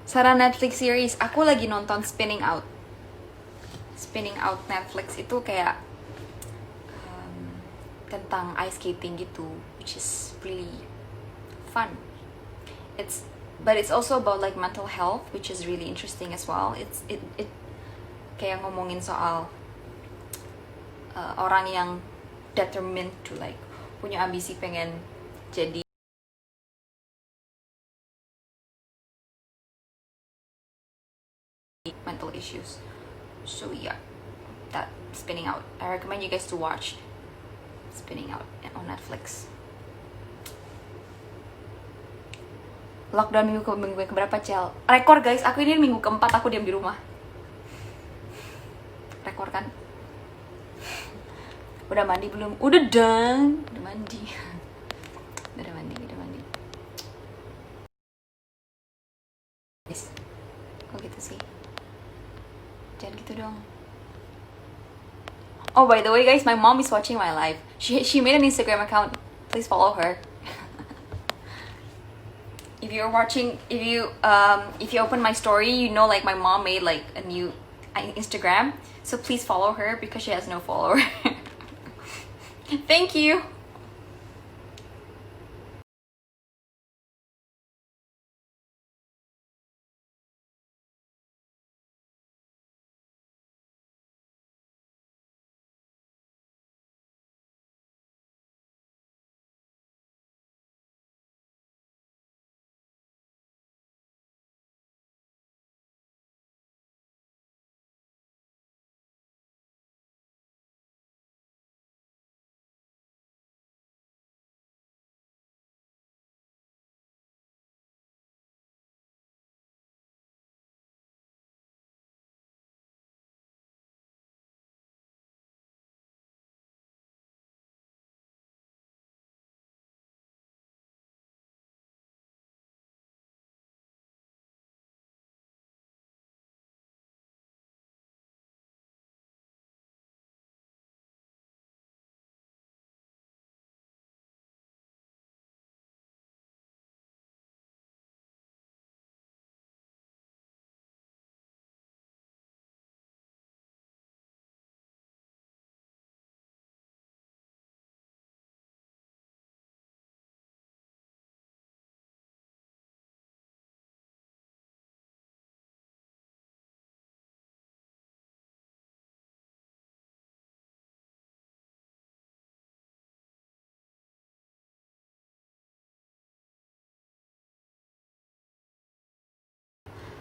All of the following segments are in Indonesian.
Saran Netflix series, aku lagi nonton Spinning Out. Spinning Out Netflix itu kayak tentang ice skating gitu, which is really fun. But it's also about like mental health, which is really interesting as well. It kayak ngomongin soal orang yang determined to like punya ambisi pengen jadi mental issues. So yeah, that Spinning Out. I recommend you guys to watch Spinning Out on Netflix. Lockdown minggu keberapa, Cel? Rekor guys, aku ini minggu keempat aku diam di rumah. Rekor kan? Udah mandi belum? Udah dong. Udah mandi. Udah mandi. Guys, kok gitu sih? Jangan gitu dong. Oh, by the way guys, my mom is watching my live. She made an Instagram account. Please follow her. If you're watching, if you open my story, you know like my mom made like a new Instagram. So please follow her because she has no follower. Thank you.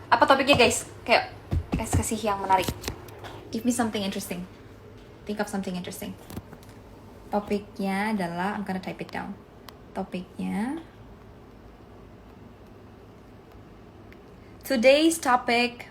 Apa topiknya guys? Kayak guys kasih yang menarik. Give me something interesting. Think of something interesting. Topiknya adalah, I'm gonna type it down. Topiknya, today's topic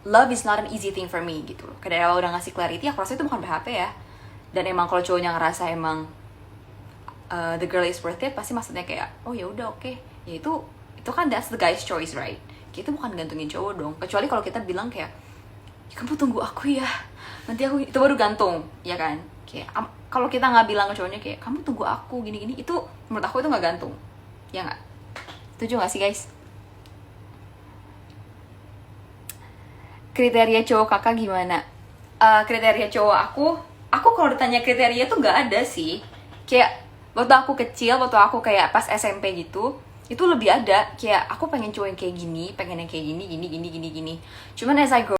love is not an easy thing for me gitu loh. Kayak dari awal udah ngasih clarity, aku rasa itu bukan PHP ya. Dan emang kalau cowoknya ngerasa emang the girl is worth it, pasti maksudnya kayak oh ya udah oke. Ya itu kan that's the guy's choice, right? Kita bukan gantungin cowok dong. Kecuali kalau kita bilang kayak kamu tunggu aku ya, nanti aku, itu baru gantung ya kan. Kayak kalau kita nggak bilang ke cowoknya kayak kamu tunggu aku gini-gini, itu menurut aku itu nggak gantung, ya nggak? Setuju nggak sih guys? Kriteria cowok kakak gimana? Kriteria cowok aku kalau ditanya kriteria tuh nggak ada sih. Kayak waktu aku kecil, waktu aku kayak pas SMP gitu, itu lebih ada kayak aku pengen cowok yang kayak gini, pengen yang kayak gini, gini, gini, gini, gini. Cuman as I grow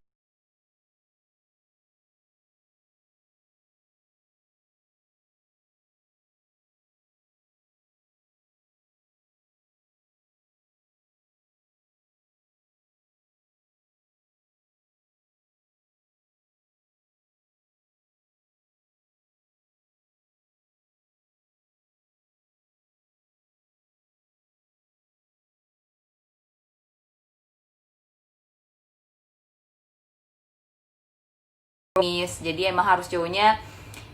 jadi emang harus cowoknya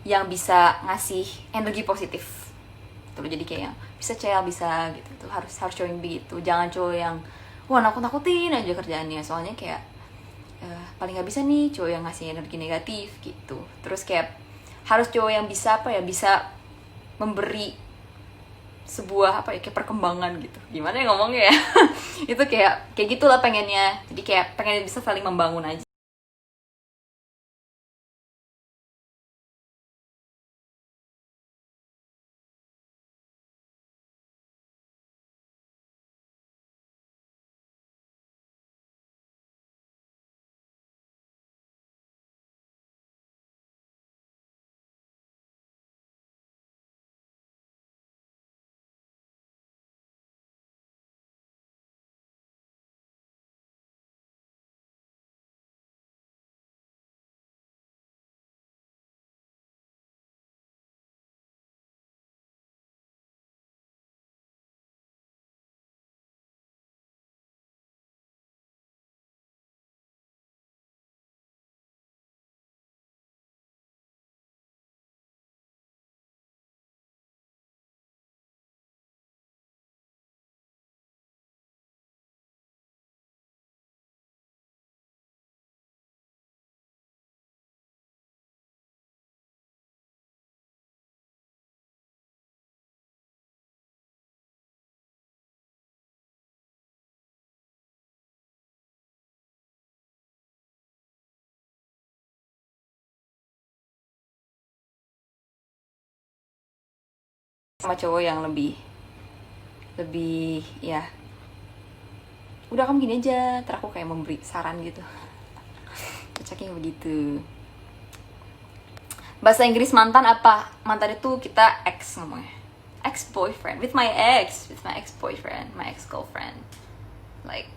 yang bisa ngasih energi positif tuh, jadi kayak yang bisa cel bisa gitu tuh, harus cowok yang begitu, jangan cowok yang wah nakut-nakutin aja kerjaannya, soalnya kayak paling nggak bisa nih cowok yang ngasih energi negatif gitu. Terus kayak harus cowok yang bisa apa ya, bisa memberi sebuah apa ya, kayak perkembangan gitu, gimana ya ngomongnya ya. Itu kayak gitulah pengennya, jadi kayak pengen bisa saling membangun aja sama cowok yang lebih lebih ya udah kamu gini aja, ntar aku kayak memberi saran gitu. Cocoknya begitu. Bahasa Inggris mantan apa? Mantan itu kita ex ngomongnya. Ex boyfriend, with my ex boyfriend, my ex girlfriend. Like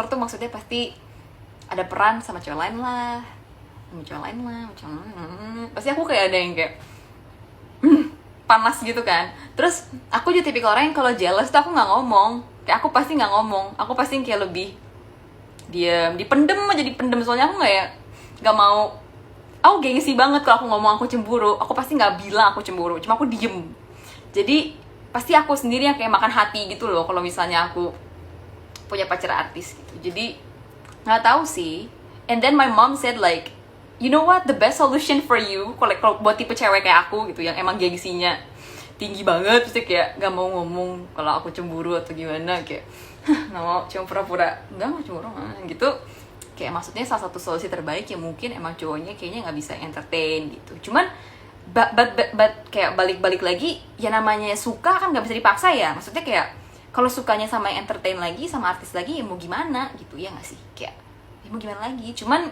tuh maksudnya pasti ada peran sama cewek lain lah, pasti aku kayak ada yang kayak panas gitu kan. Terus aku juga tipikal orang yang kalau jealous tuh aku nggak ngomong, kayak aku pasti nggak ngomong, aku pasti kayak lebih diam, dipendem aja, dipendem. Soalnya aku nggak mau, aku gengsi banget kalau aku ngomong aku cemburu. Aku pasti nggak bilang aku cemburu, cuma aku diem. Jadi pasti aku sendiri yang kayak makan hati gitu loh kalau misalnya aku punya pacar artis gitu. Jadi nggak tahu sih. And then my mom said like, you know what, the best solution for you kalau buat tipe cewek kayak aku gitu yang emang gengsinya tinggi banget, pasti kayak nggak mau ngomong kalau aku cemburu atau gimana, kayak nggak mau, cuma pura-pura nggak cemburu gitu. Kayak maksudnya salah satu solusi terbaik ya mungkin emang cowoknya kayaknya nggak bisa entertain gitu. Cuman but kayak balik-balik lagi, ya namanya suka kan nggak bisa dipaksa ya. Maksudnya kayak kalau sukanya sama yang entertain lagi, sama artis lagi, ya mau gimana gitu ya nggak sih, kayak ya mau gimana lagi. Cuman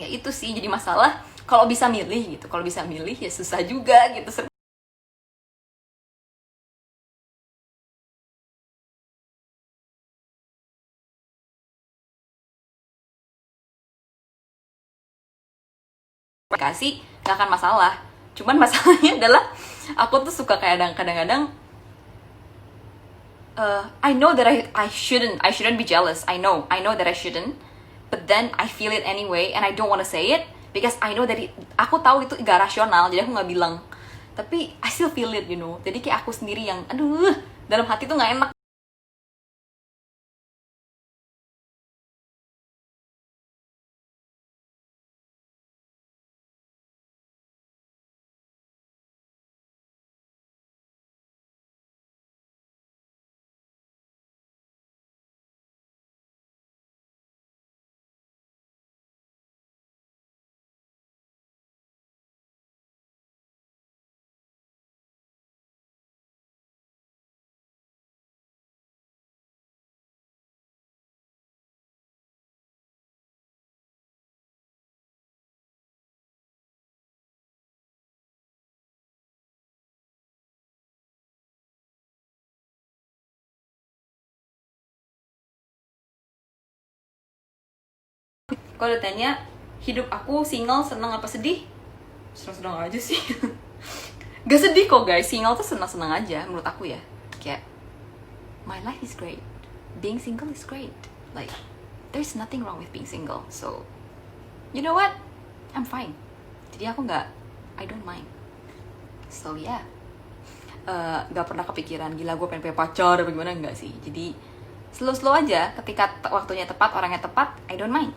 ya itu sih jadi masalah kalau bisa milih gitu. Kalau bisa milih ya susah juga gitu. Kasih nggak akan masalah. Cuman masalahnya adalah aku tuh suka kayak kadang-kadang I know that I shouldn't be jealous. I know that I shouldn't, but then I feel it anyway and I don't want to say it because I know that aku tahu itu gak rasional, jadi aku nggak bilang. Tapi I still feel it, you know. Jadi kayak aku sendiri yang aduh, dalam hati tuh nggak enak. Kalau ditanya hidup aku single seneng apa sedih, seneng-seneng aja sih. Gak sedih kok guys, single tuh seneng-seneng aja menurut aku ya. Kayak my life is great, being single is great, like there's nothing wrong with being single. So you know what, I'm fine. Jadi aku I don't mind. So yeah, gak pernah kepikiran gila gue pengen punya pacar apa gimana, enggak sih. Jadi slow aja, ketika waktunya tepat, orangnya tepat, I don't mind.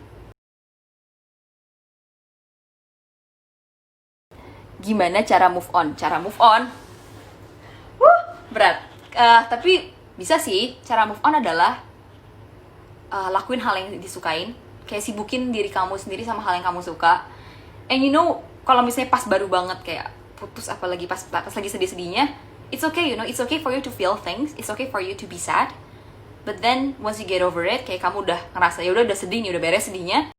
Gimana cara move on? Cara move on berat. Tapi bisa sih. Cara move on adalah lakuin hal yang disukain, kayak sibukin diri kamu sendiri sama hal yang kamu suka. And you know, kalau misalnya pas baru banget kayak putus, apalagi pas lagi sedih-sedihnya, it's okay, you know, it's okay for you to feel things, it's okay for you to be sad. But then once you get over it, kayak kamu udah ngerasa ya udah sedih nih, udah beres sedihnya,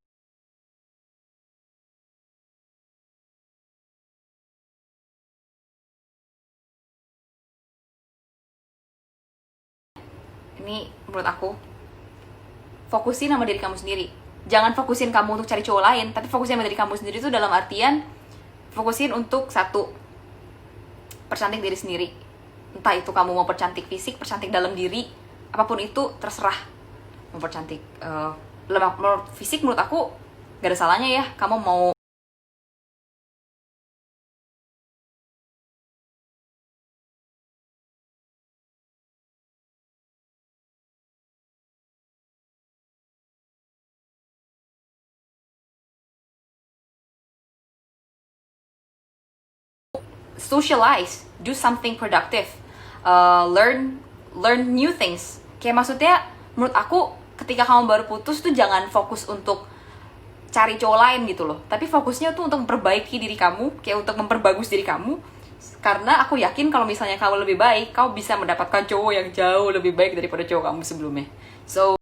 ini menurut aku, fokusin sama diri kamu sendiri. Jangan fokusin kamu untuk cari cowok lain, tapi fokusin sama diri kamu sendiri itu dalam artian fokusin untuk satu, percantik diri sendiri. Entah itu kamu mau percantik fisik, percantik dalam diri, apapun itu terserah. Mau percantik fisik, menurut aku gak ada salahnya ya. Kamu mau socialize, do something productive, learn new things. Kayak maksudnya menurut aku ketika kamu baru putus tuh jangan fokus untuk cari cowok lain gitu loh, tapi fokusnya tuh untuk memperbaiki diri kamu, kayak untuk memperbagus diri kamu. Karena aku yakin kalau misalnya kamu lebih baik, kamu bisa mendapatkan cowok yang jauh lebih baik daripada cowok kamu sebelumnya. So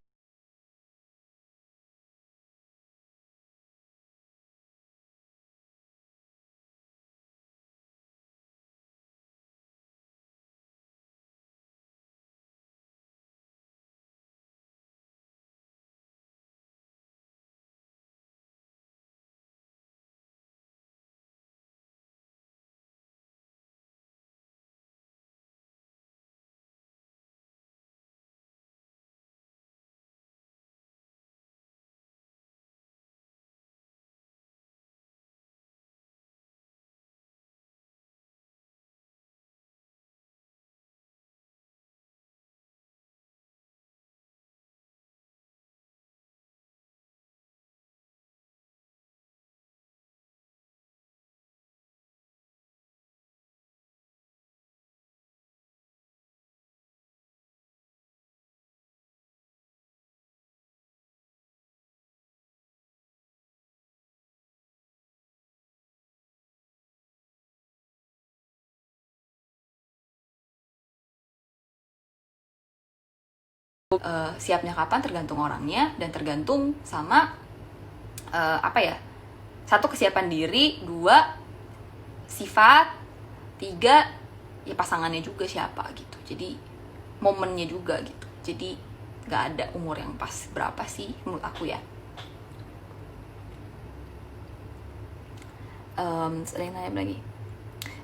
Siapnya kapan tergantung orangnya dan tergantung sama satu, kesiapan diri, dua, sifat, tiga, ya pasangannya juga siapa gitu. Jadi momennya juga gitu. Jadi nggak ada umur yang pas berapa sih menurut aku ya. Ada yang nanya lagi,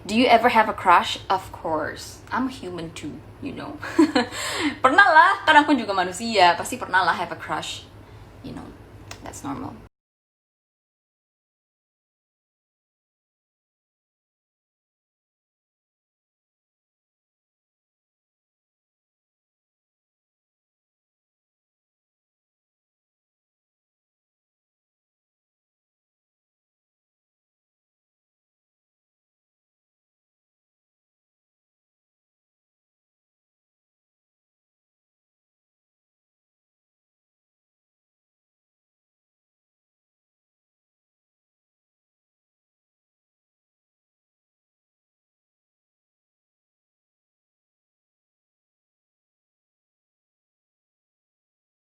do you ever have a crush? Of course, I'm a human too, you know. Pernah lah, kan aku juga manusia, pasti pernah lah have a crush, you know, that's normal.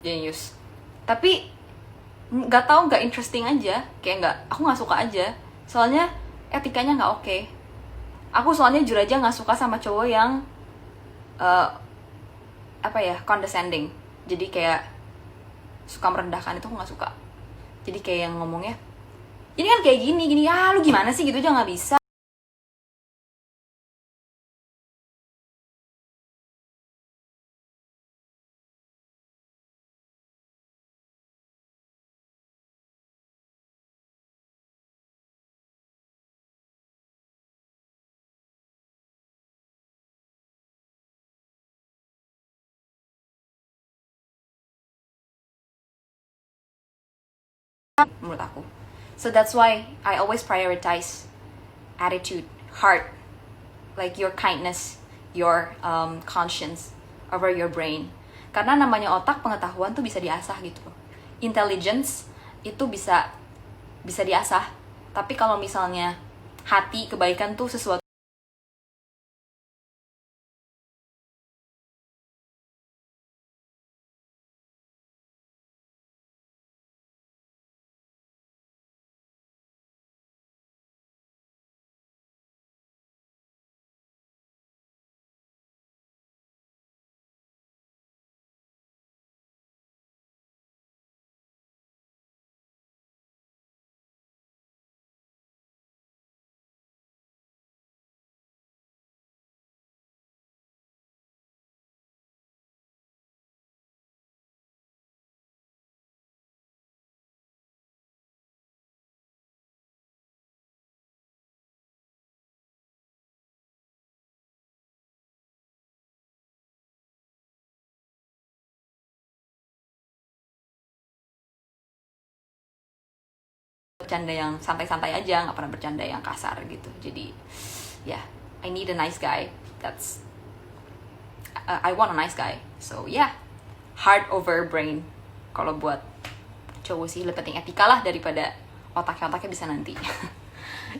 Genius. Tapi nggak tahu, nggak interesting aja, kayak aku nggak suka aja. Soalnya etikanya nggak oke. Aku soalnya jujur aja nggak suka sama cowok yang eh, condescending. Jadi kayak suka merendahkan, itu aku nggak suka. Jadi kayak yang ngomongnya, ini kan kayak gini gini, ya lu gimana sih gitu aja nggak bisa. Menurut aku. So that's why I always prioritize attitude, heart, like your kindness, your conscience over your brain. Karena namanya otak, pengetahuan tuh bisa diasah gitu loh. Intelligence itu bisa diasah. Tapi kalau misalnya hati, kebaikan tuh sesuatu bercanda yang santai-santai aja, nggak pernah bercanda yang kasar gitu. Jadi ya, yeah, I need a nice guy. I want a nice guy. So yeah, heart over brain. Kalau buat cowok sih lebih penting etika lah daripada otaknya bisa nanti.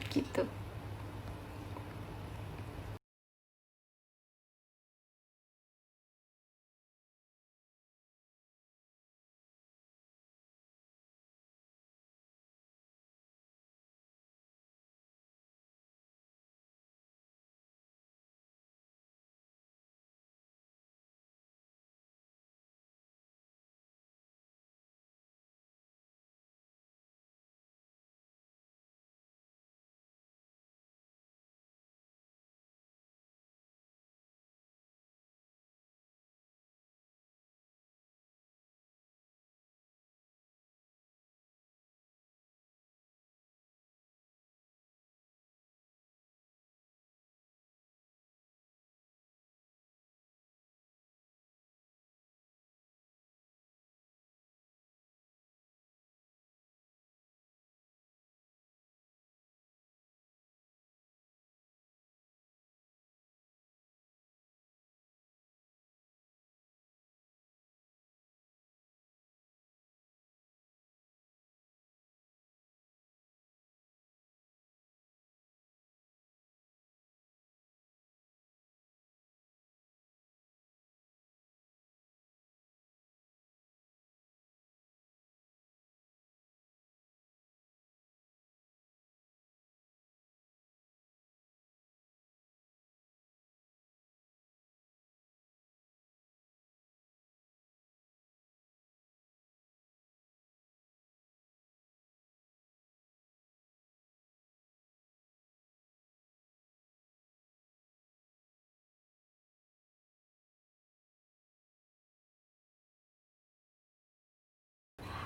Gitu.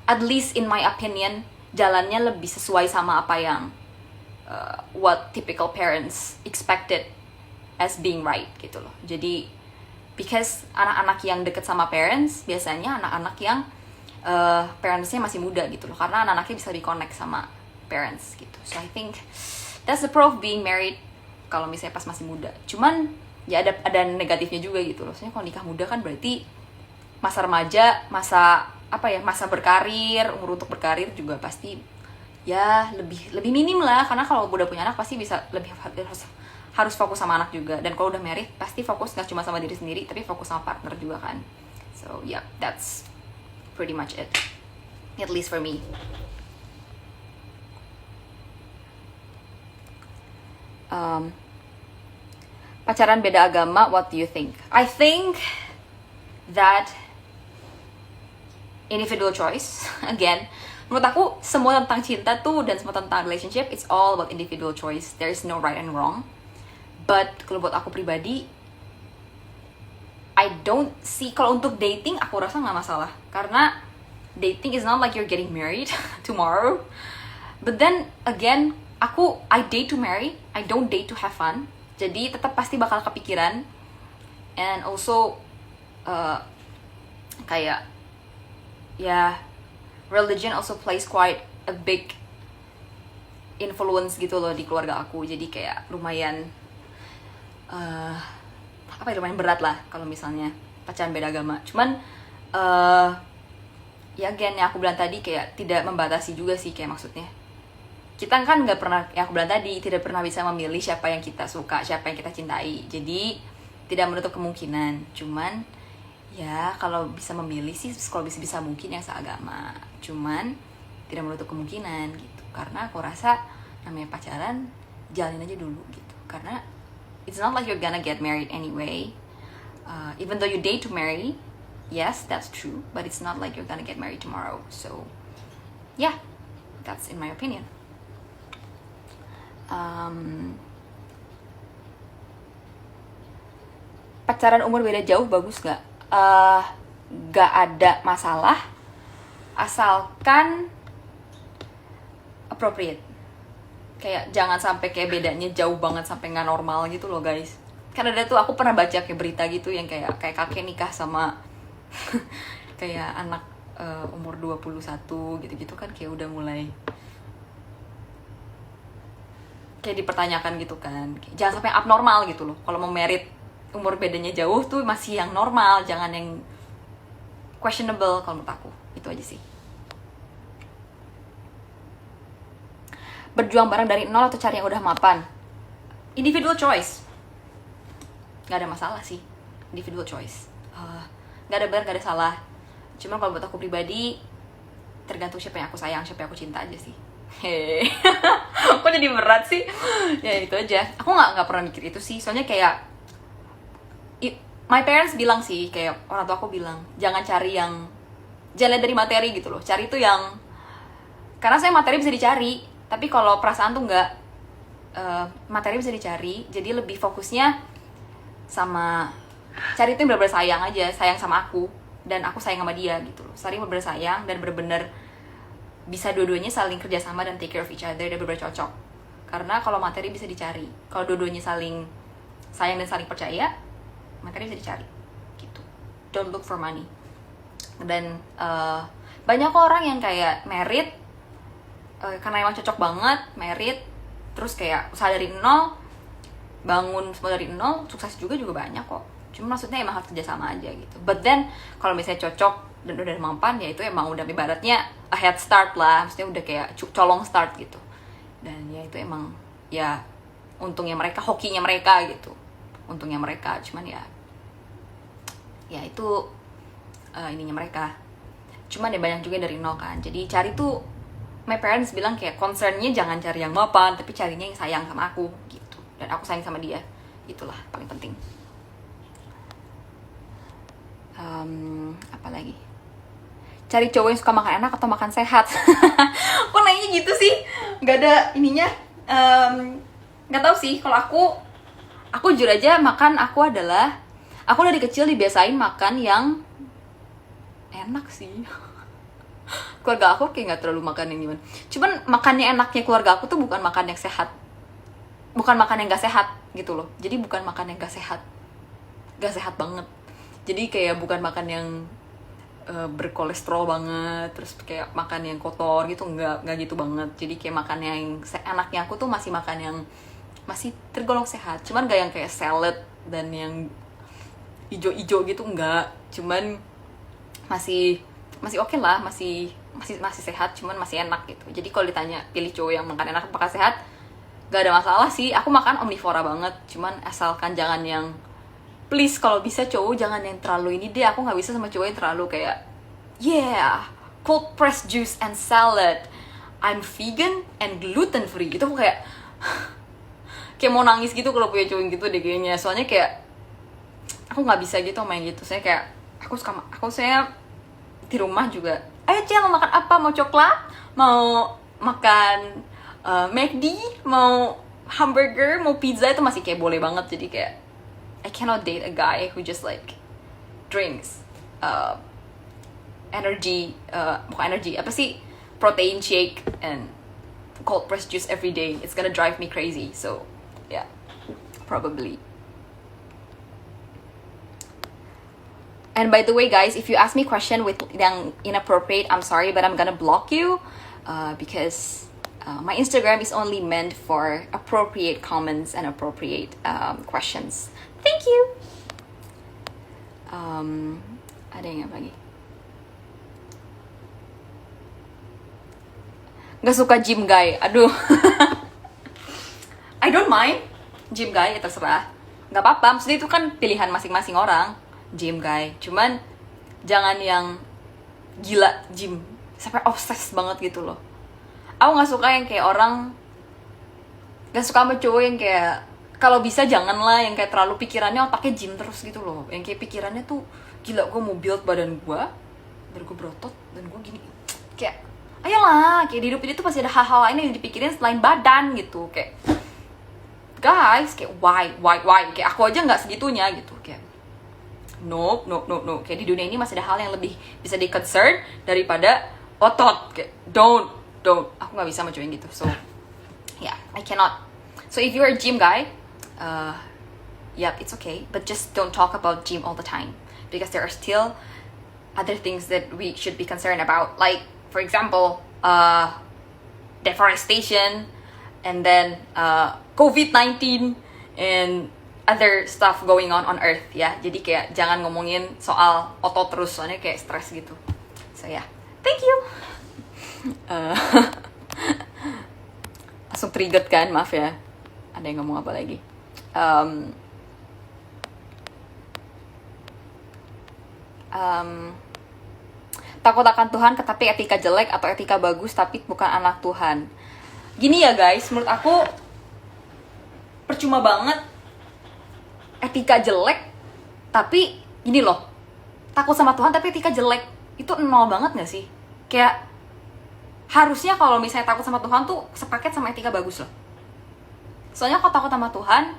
at least in my opinion, jalannya lebih sesuai sama apa yang what typical parents expected as being right gitu loh. Jadi because anak-anak yang deket sama parents biasanya anak-anak yang parentsnya masih muda gitu loh, karena anak-anaknya bisa di-connect sama parents gitu. So I think that's the pro of being married kalau misalnya pas masih muda. Cuman ya ada negatifnya juga gitu loh. Soalnya kalau nikah muda kan berarti masa remaja, masa masa berkarir, umur untuk berkarir juga pasti ya lebih minim lah, karena kalau udah punya anak pasti bisa lebih harus fokus sama anak juga. Dan kalau udah married pasti fokus nggak cuma sama diri sendiri tapi fokus sama partner juga kan. So yeah, that's pretty much it, at least for me. Pacaran beda agama, what do you think? I think that individual choice. Again, menurut aku semua tentang cinta tuh dan semua tentang relationship, it's all about individual choice. There is no right and wrong. But kalau buat aku pribadi, I don't see, kalau untuk dating aku rasa nggak masalah, karena dating is not like you're getting married tomorrow. But then again, I date to marry, I don't date to have fun. Jadi tetap pasti bakal kepikiran. And also kayak ya religion also plays quite a big influence gitu loh di keluarga aku. Jadi kayak lumayan lumayan berat lah kalau misalnya pacaran beda agama. Cuman ya again yang aku bilang tadi, kayak tidak membatasi juga sih, kayak maksudnya kita kan nggak pernah, yang aku bilang tadi, tidak pernah bisa memilih siapa yang kita suka, siapa yang kita cintai. Jadi tidak menutup kemungkinan. Cuman ya kalau bisa memilih sih, kalau bisa mungkin yang seagama. Cuman tidak menutup kemungkinan gitu, karena aku rasa namanya pacaran jalanin aja dulu gitu. Karena it's not like you're gonna get married anyway. Even though you date to marry, yes, that's true, but it's not like you're gonna get married tomorrow. So yeah, that's in my opinion. Pacaran umur beda jauh bagus gak? Gak ada masalah asalkan appropriate. Kayak jangan sampai kayak bedanya jauh banget sampai nggak normal gitu loh guys. Karena ada tuh, aku pernah baca kayak berita gitu yang kayak kakek nikah sama kayak anak umur 21 gitu-gitu kan, kayak udah mulai kayak dipertanyakan gitu kan. Jangan sampai abnormal gitu loh. Kalau mau merit umur bedanya jauh tuh masih yang normal, jangan yang questionable kalau menurut aku. Itu aja sih. Berjuang bareng dari nol atau cari yang udah mapan? Individual choice. Gak ada masalah sih, individual choice. Gak ada benar, gak ada salah. Cuma kalau buat aku pribadi, tergantung siapa yang aku sayang, siapa yang aku cinta aja sih. Hehehe. Kok jadi berat sih? Ya itu aja. Aku nggak pernah mikir itu sih. Soalnya kayak my parents bilang sih, kayak orang tua aku bilang, jangan lihat dari materi gitu loh. Cari tuh yang, karena saya materi bisa dicari, tapi kalau perasaan tuh nggak. Materi bisa dicari, jadi lebih fokusnya sama cari itu yang bener-bener sayang aja, sayang sama aku dan aku sayang sama dia gitu loh. Saling bener-bener sayang dan bener-bener bisa dua-duanya saling kerjasama dan take care of each other dan bener-bener cocok. Karena kalau materi bisa dicari, kalau dua-duanya saling sayang dan saling percaya, materi bisa dicari gitu. Don't look for money. Dan banyak orang yang kayak married karena emang cocok banget, married terus kayak usaha dari nol, bangun semua dari nol, sukses juga banyak kok. Cuma maksudnya emang harus kerjasama aja gitu. But then kalau misalnya cocok dan udah mampan, ya itu emang udah ibaratnya a head start lah, maksudnya udah kayak colong start gitu. Dan ya itu emang ya untungnya mereka, hokinya mereka gitu, untungnya mereka. Cuman ya itu ininya mereka. Cuman ya banyak juga dari nol kan. Jadi cari tuh, my parents bilang kayak concernnya jangan cari yang mapan, tapi carinya yang sayang sama aku gitu, dan aku sayang sama dia. Itulah paling penting. Apa lagi? Cari cowok yang suka makan enak atau makan sehat? Kok nanya gitu sih? Gak ada ininya. Gak tahu sih. Kalau aku jujur aja, aku dari kecil dibiasain makan yang enak sih. Keluarga aku kayak nggak terlalu makan yang gimana. Cuman makannya enaknya keluarga aku tuh bukan makan yang sehat, bukan makan yang gak sehat gitu loh. Jadi bukan makan yang gak sehat banget. Jadi kayak bukan makan yang berkolesterol banget, terus kayak makan yang kotor gitu, nggak gitu banget. Jadi kayak makan yang enaknya aku tuh masih makan yang masih tergolong sehat, cuman gak yang kayak salad dan yang ijo-ijo gitu, enggak. Cuman masih oke lah, masih sehat, cuman masih enak gitu. Jadi kalau ditanya pilih cowok yang makan enak apakah sehat, gak ada masalah sih. Aku makan omnivora banget, cuman asalkan jangan yang, please kalau bisa cowok jangan yang terlalu ini deh. Aku nggak bisa sama cowok yang terlalu kayak yeah cold pressed juice and salad, I'm vegan and gluten free gitu. Aku kayak kayak mau nangis gitu kalau punya cowok gitu deh kayaknya. Soalnya kayak aku nggak bisa gitu main gitu. Saya kayak saya di rumah juga, ayo Cel mau makan apa, mau coklat, mau makan McD, mau hamburger, mau pizza, itu masih kayak boleh banget. Jadi kayak I cannot date a guy who just like drinks bukan energy, apa sih, protein shake and cold pressed juice every day. It's gonna drive me crazy. So yeah, probably. And by the way guys, if you ask me question with yang inappropriate, I'm sorry, but I'm gonna block you because my Instagram is only meant for appropriate comments and appropriate questions. Thank you. Ada yang apa lagi? Gak suka gym guy. Aduh. I don't mind gym guy, ya terserah. Gak apa-apa, maksudnya itu kan pilihan masing-masing orang. Gym guy, cuman jangan yang gila gym sampai obses banget gitu loh. Aku gak suka yang kayak orang, gak suka sama cowok yang kayak, kalau bisa janganlah yang kayak terlalu pikirannya otaknya gym terus gitu loh. Yang kayak pikirannya tuh, gila gue mau build badan gue, biar gue berotot dan gue gini. Kayak, ayolah, kayak di hidup ini tuh pasti ada hal-hal lain yang dipikirin selain badan gitu. Kayak, guys, kayak why? Kayak aku aja gak segitunya gitu. Kayak, no. Kayak di dunia ini masih ada hal yang lebih bisa di-concern daripada otot. Kayak, don't. Aku gak bisa sama cowok yang gitu. So, yeah, I cannot. So if you're a gym guy, yep, it's okay, but just don't talk about gym all the time, because there are still other things that we should be concerned about, like for example deforestation, and then COVID-19 and other stuff going on earth ya. Jadi kayak jangan ngomongin soal otot terus, soalnya kayak stres gitu. So yeah, thank you. Langsung triggered kan, maaf ya. Ada yang ngomong apa lagi? Takut akan Tuhan tetapi etika jelek, atau etika bagus tapi bukan anak Tuhan. Gini ya guys, menurut aku percuma banget etika jelek tapi gini loh, takut sama Tuhan tapi etika jelek. Itu nol banget gak sih? Kayak harusnya kalau misalnya takut sama Tuhan tuh sepaket sama etika bagus loh. Soalnya kalau takut sama Tuhan,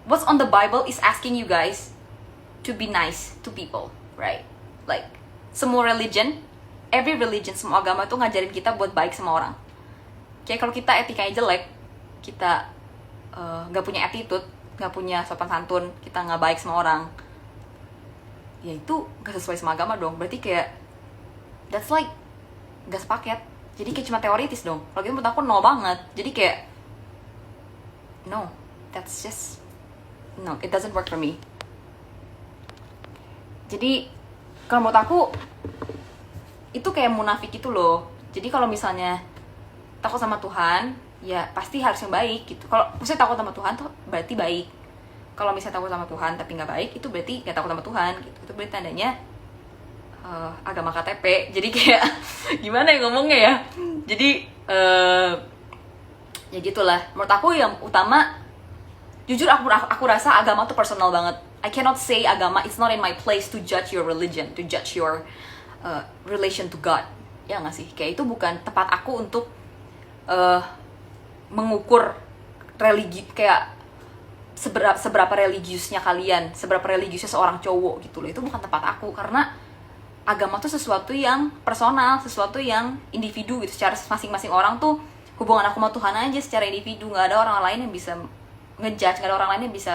what's on the Bible is asking you guys to be nice to people, right? Like, semua religion, every religion, semua agama tuh ngajarin kita buat baik sama orang. Kayak kalau kita etikanya jelek, kita gak punya attitude, gak punya sopan santun, kita gak baik sama orang, ya itu gak sesuai sama agama dong. Berarti kayak, that's like, gak sepaket. Jadi kayak cuma teoritis dong. Kalau gitu menurut aku nol banget. Jadi kayak, no, that's just, no, it doesn't work for me. Jadi kalau menurut aku itu kayak munafik gitu loh. Jadi kalau misalnya takut sama Tuhan, ya pasti harus yang baik gitu. Kalau misalnya takut sama Tuhan tuh berarti baik. Kalau misalnya takut sama Tuhan tapi nggak baik, itu berarti nggak takut sama Tuhan gitu. Itu berarti tandanya agama KTP. Jadi kayak gimana ya ngomongnya ya. Jadi ya gitulah. Menurut aku yang utama, jujur aku rasa agama tuh personal banget. I cannot say agama, it's not in my place to judge your religion, to judge your relation to God. Ya nggak sih? Kayak itu bukan tempat aku untuk mengukur religi, kayak seberapa religiusnya kalian, seberapa religiusnya seorang cowok gitu loh. Itu bukan tempat aku, karena agama tuh sesuatu yang personal, sesuatu yang individu gitu. Secara masing-masing orang tuh hubungan aku sama Tuhan aja secara individu, nggak ada orang lain yang bisa ngejudge, nggak ada orang lain yang bisa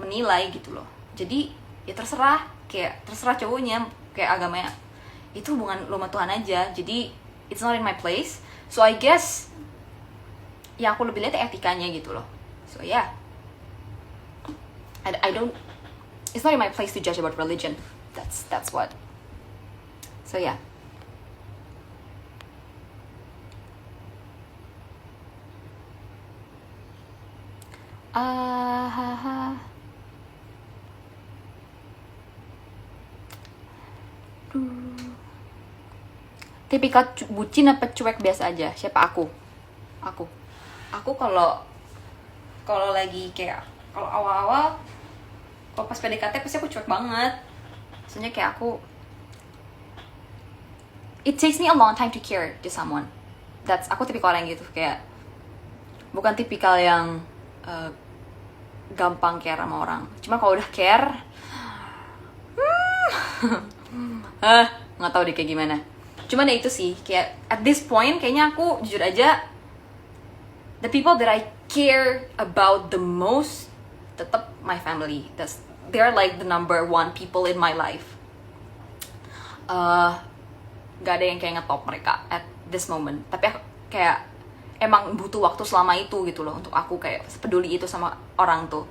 menilai gitu loh. Jadi ya terserah, kayak terserah cowoknya, kayak agamanya itu hubungan lo sama Tuhan aja. Jadi it's not in my place. So I guess yang aku lebih lihat etikanya gitu loh. So yeah, I don't, it's not in my place to judge about religion. That's what. So yeah. Tipikal bucin apa cuek biasa aja? Siapa aku? Aku kalau lagi kayak kalau awal-awal, kalau pas PDKT pasti aku cuek banget. Maksudnya kayak it takes me a long time to care to someone. Aku tipikal orang gitu, kayak bukan tipikal yang gampang care sama orang. Cuma kalau udah care, nggak tahu deh kayak gimana. Cuman ya itu sih, kayak at this point kayaknya aku jujur aja, the people that I care about the most tetap my family. They're like the number one people in my life. Gak ada yang kayak ngetop mereka at this moment. Tapi kayak emang butuh waktu selama itu gitu loh untuk aku kayak peduli itu sama orang tuh.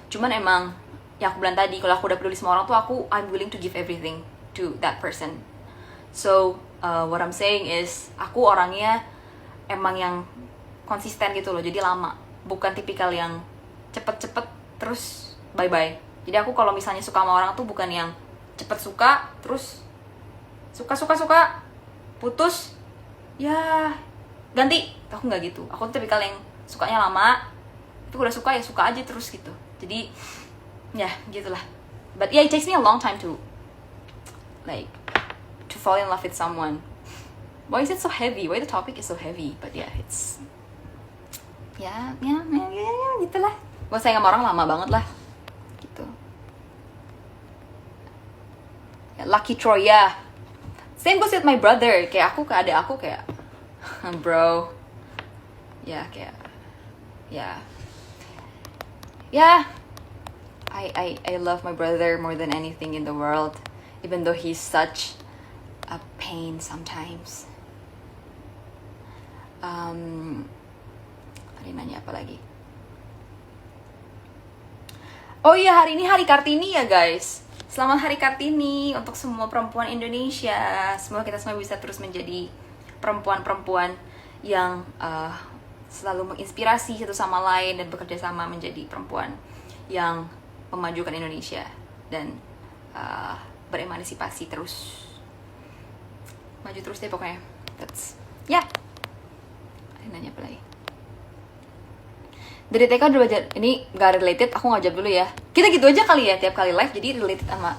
Cuman emang yang aku bilang tadi, kalau aku udah peduli sama orang tuh I'm willing to give everything to that person. So what I'm saying is, aku orangnya emang yang konsisten gitu loh, jadi lama. Bukan tipikal yang cepet-cepet terus bye-bye. Jadi aku kalau misalnya suka sama orang tuh bukan yang cepet suka, terus suka putus, ya ganti. Aku nggak gitu. Aku tuh tipikal yang sukanya lama, tapi udah suka ya suka aja terus gitu. Jadi ya gitulah. But yeah, it takes me a long time to fall in love with someone. Why is it so heavy? Why the topic is so heavy? But yeah, it's ya gitulah. Buat sayang sama orang lama banget lah gitu. Ya, Lucky Troya. Same goes with my brother. Kayak aku ke adik aku kayak bro. Ya kayak I love my brother more than anything in the world, even though he's such a pain sometimes. Hari nanya apa lagi? Oh iya, hari ini Hari Kartini ya guys. Selamat Hari Kartini untuk semua perempuan Indonesia. Semoga kita semua bisa terus menjadi perempuan-perempuan yang selalu menginspirasi satu sama lain dan bekerja sama menjadi perempuan yang memajukan Indonesia dan beremansipasi terus. Maju terus deh pokoknya. Ya. Nanya apa lagi? Dari TK udah belajar. Ini gak related, aku ngajak dulu ya. Kita gitu aja kali ya, tiap kali live jadi related sama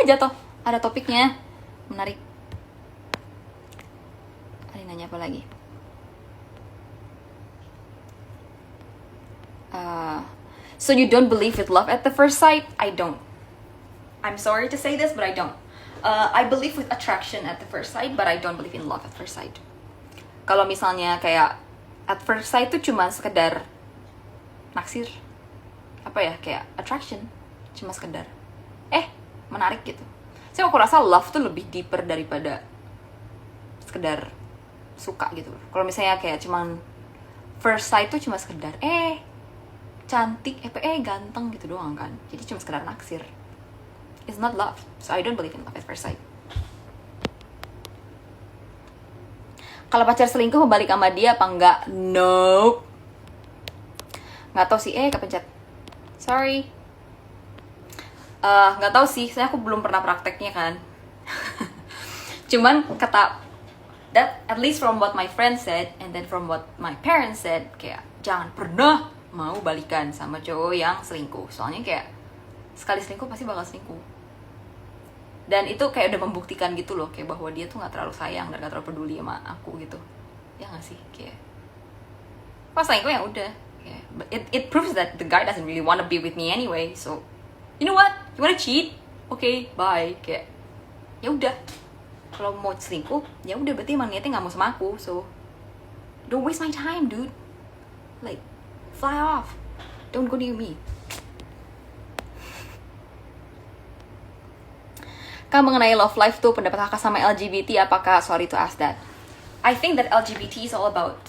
jatuh. Ada topiknya. Menarik. Ada nanya apa lagi? So you don't believe with love at the first sight? I don't. I'm sorry to say this, but I don't. I believe with attraction at the first sight, but I don't believe in love at first sight. Kalau misalnya kayak at first sight tuh cuma sekedar naksir, apa ya, kayak attraction, cuma sekedar menarik gitu. Saya aku rasa love tuh lebih deeper daripada sekedar suka gitu. Kalau misalnya kayak cuman first sight tuh cuma sekedar cantik, ganteng gitu doang kan. Jadi cuma sekedar naksir. It's not love. So I don't believe in love at first sight. Kalau pacar selingkuh mau balik sama dia apa enggak? Nope. Nggak tahu sih. Kepencet. Sorry. Nggak tahu sih. Saya aku belum pernah prakteknya kan. Cuman kata that, at least from what my friend said and then from what my parents said, kayak jangan pernah mau balikan sama cowok yang selingkuh. Soalnya kayak sekali selingkuh pasti bakal selingkuh. Dan itu kayak udah membuktikan gitu loh, kayak bahwa dia tuh gak terlalu sayang dan gak terlalu peduli sama aku gitu. Ya gak sih? Kayak pas selingkuh ya udah. It proves that the guy doesn't really want to be with me anyway. So you know what? You wanna cheat? Oke, bye. Kayak ya udah, kalau mau selingkuh ya udah berarti emang niatnya nggak mau sama aku. So don't waste my time, dude. Like, fly off. Don't go near me. Kak, mengenai love life tuh, pendapat kakak sama LGBT apakah? Sorry to ask that. I think that LGBT is all about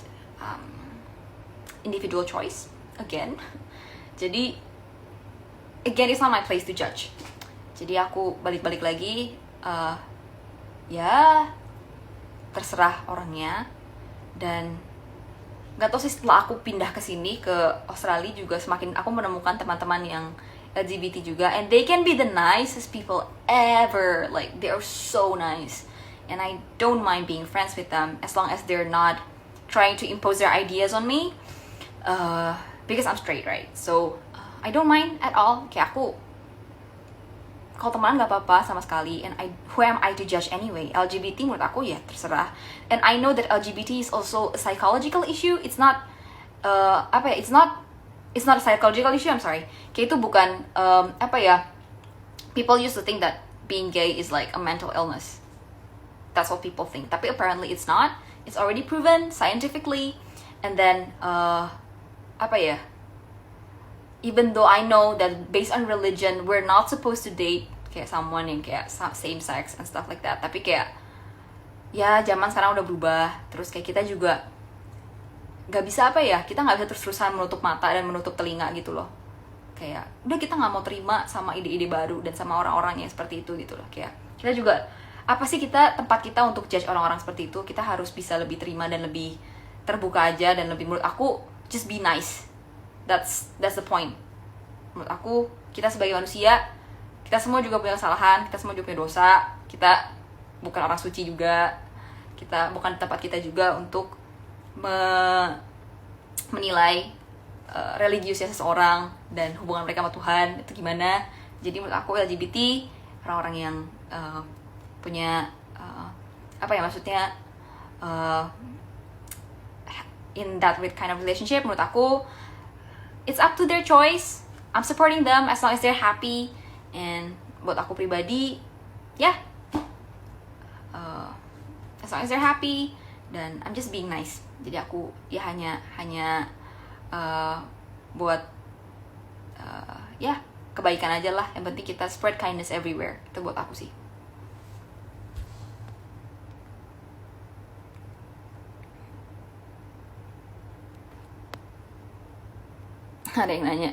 individual choice. Again. Jadi, again, it's not my place to judge. Jadi aku balik-balik lagi, ya terserah orangnya. Dan gak tau sih, setelah aku pindah ke sini, ke Australia juga, semakin aku menemukan teman-teman yang LGBT juga, and they can be the nicest people ever. Like, they are so nice, and I don't mind being friends with them as long as they're not trying to impose their ideas on me, because I'm straight, right? So I don't mind at all. Kayak aku, kalau temenan gak apa-apa sama sekali, and who am I to judge anyway? LGBT menurut aku ya terserah. And I know that LGBT is also a psychological issue. It's not it's not a psychological issue. I'm sorry. Kayak itu bukan people used to think that being gay is like a mental illness. That's what people think. Tapi apparently it's not. It's already proven scientifically. And then even though I know that based on religion we're not supposed to date kayak someone yang kayak same sex and stuff like that, tapi kayak ya zaman sekarang udah berubah. Terus kayak kita juga gak bisa kita nggak bisa terus-terusan menutup mata dan menutup telinga gitu loh. Kayak udah, kita nggak mau terima sama ide-ide baru dan sama orang-orang yang seperti itu gitu loh. Kayak kita juga, apa sih tempat kita untuk judge orang-orang seperti itu? Kita harus bisa lebih terima dan lebih terbuka aja, dan lebih, menurut aku, just be nice. That's the point. Menurut aku, kita sebagai manusia, kita semua juga punya kesalahan, kita semua juga punya dosa, kita bukan orang suci juga, kita bukan tempat kita juga untuk menilai religiusnya seseorang dan hubungan mereka sama Tuhan itu gimana. Jadi menurut aku LGBT, orang-orang yang punya in that with kind of relationship, menurut aku it's up to their choice. I'm supporting them as long as they're happy. And buat aku pribadi, as long as they're happy, dan I'm just being nice. Jadi aku ya hanya buat kebaikan aja lah. Yang penting kita spread kindness everywhere. Itu buat aku sih. Ada yang nanya,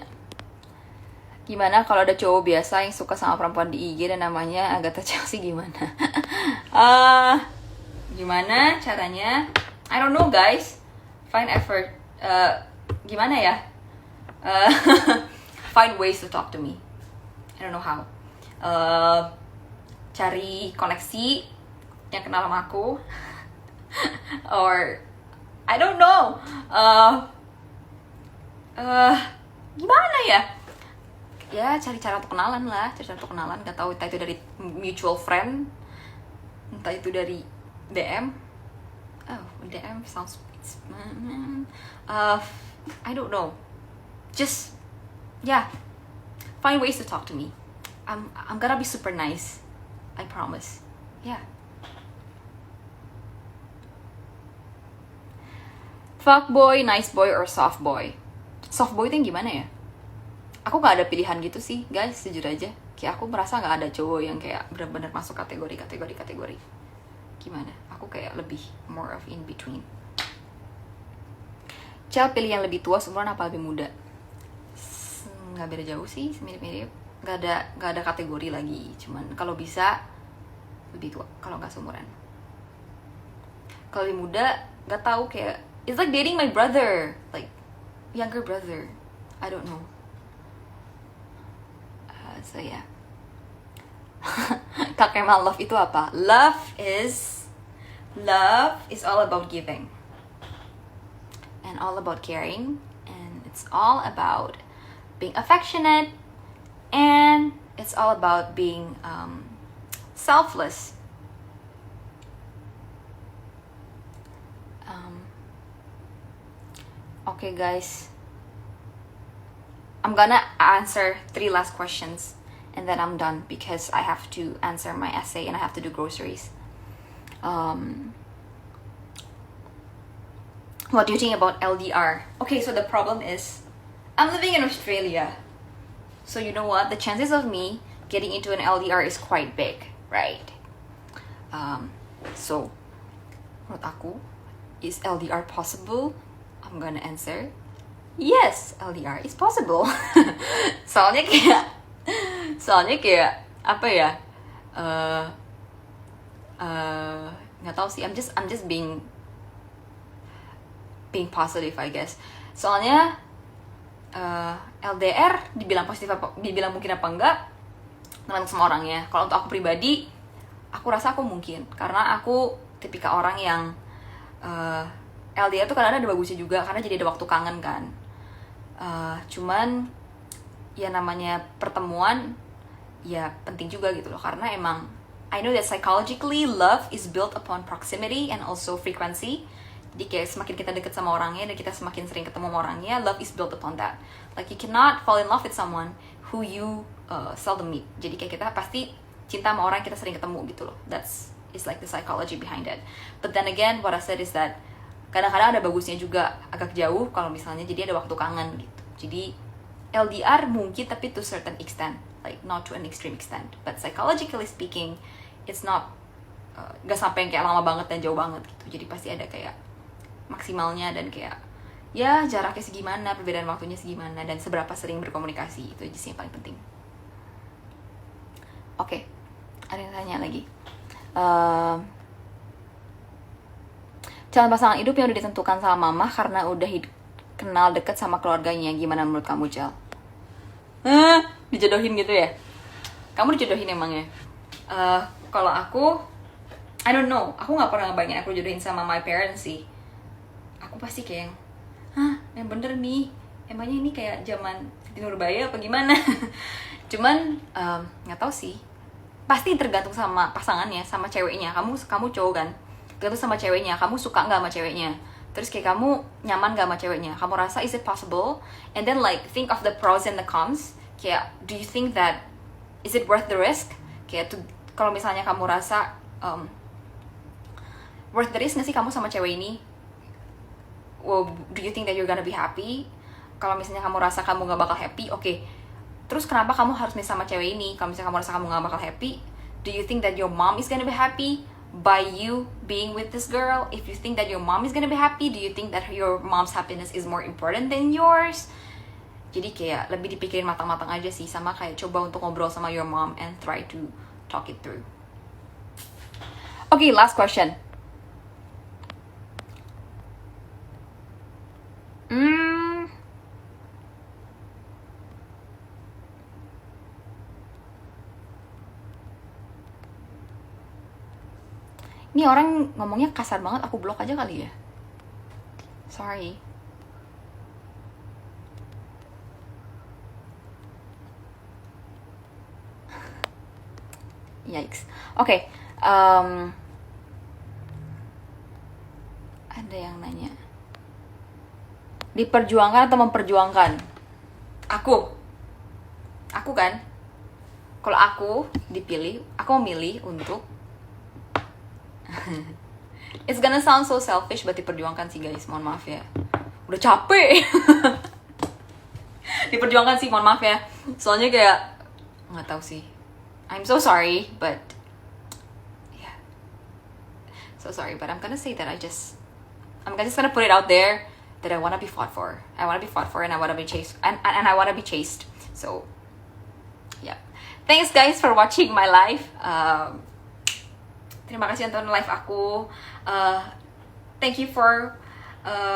gimana kalau ada cowok biasa yang suka sama perempuan di IG dan namanya Agatha Chelsea, gimana? Gimana caranya? I don't know guys. Find effort. Gimana ya? Find ways to talk to me. I don't know how. Cari koneksi yang kenal sama aku. Or I don't know. Gimana ya? Ya cari cara untuk kenalan lah, Gak tahu, entah itu dari mutual friend, entah itu dari DM. DM sounds I don't know. Just find ways to talk to me. I'm gonna be super nice, I promise. Fuck boy, nice boy, or soft boy? Soft boy itu yang gimana ya? Aku gak ada pilihan gitu sih guys, jujur aja. Kayak aku merasa gak ada cowok yang kayak benar-benar masuk kategori. Gimana? Aku kayak lebih more of in between. Cel, pilih yang lebih tua seumuran apa lebih muda? Gak beda jauh sih, mirip-mirip. Gak ada kategori lagi. Cuman kalau bisa lebih tua, kalau gak seumuran. Kalau lebih muda, gak tahu, kayak it's like dating my brother, like younger brother. I don't know. So yeah. Kak Kemal, love itu apa? Love is all about giving, and all about caring, and it's all about being affectionate, and it's all about being selfless. Okay guys, I'm gonna answer 3 last questions, and then I'm done because I have to answer my essay and I have to do groceries. What do you think about LDR? Okay, so the problem is I'm living in Australia. So you know what? The chances of me getting into an LDR is quite big, right? So menurut aku, is LDR possible? I'm gonna answer yes, LDR is possible. soalnya kayak apa ya? Nggak tahu sih. I'm just being positive, I guess. Soalnya LDR dibilang positif apa, dibilang mungkin apa enggak, tergantung sama orangnya. Kalau untuk aku pribadi, aku rasa aku mungkin, karena aku tipikal orang yang LDR tuh kadang-kadang ada bagusnya juga, karena jadi ada waktu kangen kan. Cuman ya namanya pertemuan ya penting juga gitu loh, karena emang I know that psychologically love is built upon proximity and also frequency. Jadi kayak semakin kita deket sama orangnya dan kita semakin sering ketemu sama orangnya, love is built upon that. Like you cannot fall in love with someone who you seldom meet. Jadi kayak kita pasti cinta sama orang yang kita sering ketemu gitu loh. It's like the psychology behind it. But then again, what I said is that kadang-kadang ada bagusnya juga agak jauh kalau misalnya jadi ada waktu kangen gitu. Jadi LDR mungkin, tapi to certain extent, like not to an extreme extent. But psychologically speaking, it's not gak sampai yang kayak lama banget dan jauh banget gitu. Jadi pasti ada kayak maksimalnya dan kayak ya jaraknya segimana, perbedaan waktunya segimana, dan seberapa sering berkomunikasi. Itu aja sih yang paling penting. Oke, ada yang tanya lagi. Calon pasangan hidup yang udah ditentukan sama mama karena udah kenal deket sama keluarganya, gimana menurut kamu, Jal? Dijodohin gitu ya? Kamu dijodohin emangnya? Kalau aku, I don't know, aku gak pernah ngebayangin aku dijodohin sama my parents sih. Aku pasti kayak yang bener nih, emangnya ini kayak zaman Siti Nurbaya apa gimana? Cuman nggak tahu sih, pasti tergantung sama pasangannya, sama ceweknya. Kamu cowok kan, tergantung sama ceweknya, kamu suka nggak sama ceweknya, terus kayak kamu nyaman nggak sama ceweknya, kamu rasa is it possible, and then like think of the pros and the cons. Kayak do you think that is it worth the risk? Kayak kalau misalnya kamu rasa worth the risk nggak sih kamu sama cewek ini? Well, do you think that you're gonna be happy? Kalau misalnya kamu rasa kamu gak bakal happy, oke. Terus kenapa kamu harus nih sama cewek ini? Kalau misalnya kamu rasa kamu gak bakal happy, do you think that your mom is gonna be happy by you being with this girl? If you think that your mom is gonna be happy, do you think that your mom's happiness is more important than yours? Jadi kayak lebih dipikirin matang-matang aja sih, sama kayak coba untuk ngobrol sama your mom and try to talk it through. Okay, last question. Ini orang ngomongnya kasar banget, aku blok aja kali ya. Sorry. Yikes. Oke. Ada yang nanya. Diperjuangkan atau memperjuangkan? Aku kan. Kalau aku dipilih, aku memilih untuk it's gonna sound so selfish, but diperjuangkan sih guys, mohon maaf ya. Udah capek. Diperjuangkan sih, mohon maaf ya. Soalnya kayak nggak tahu sih. I'm so sorry, but yeah, so sorry, but I'm gonna say that I'm just gonna put it out there that I wanna be fought for. I wanna be fought for, and I wanna be chased, and I wanna be chased. So yeah, thanks guys for watching my live. Terima kasih yang tonton live aku. Thank you for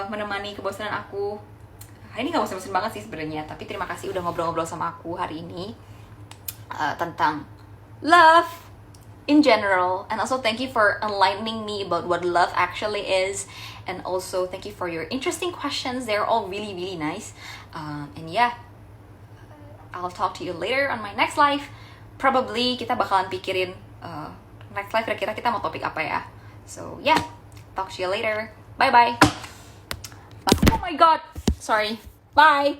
menemani kebosanan aku. Hari ini gak bosan-bosan banget sih sebenarnya, tapi terima kasih udah ngobrol-ngobrol sama aku hari ini tentang love in general, and also thank you for enlightening me about what love actually is, and also thank you for your interesting questions. They're all really really nice, and yeah, I'll talk to you later on my next live. Probably kita bakalan pikirin next live kira-kira kita mau topik apa ya. So yeah, talk to you later. Bye bye. Oh my god, sorry. Bye.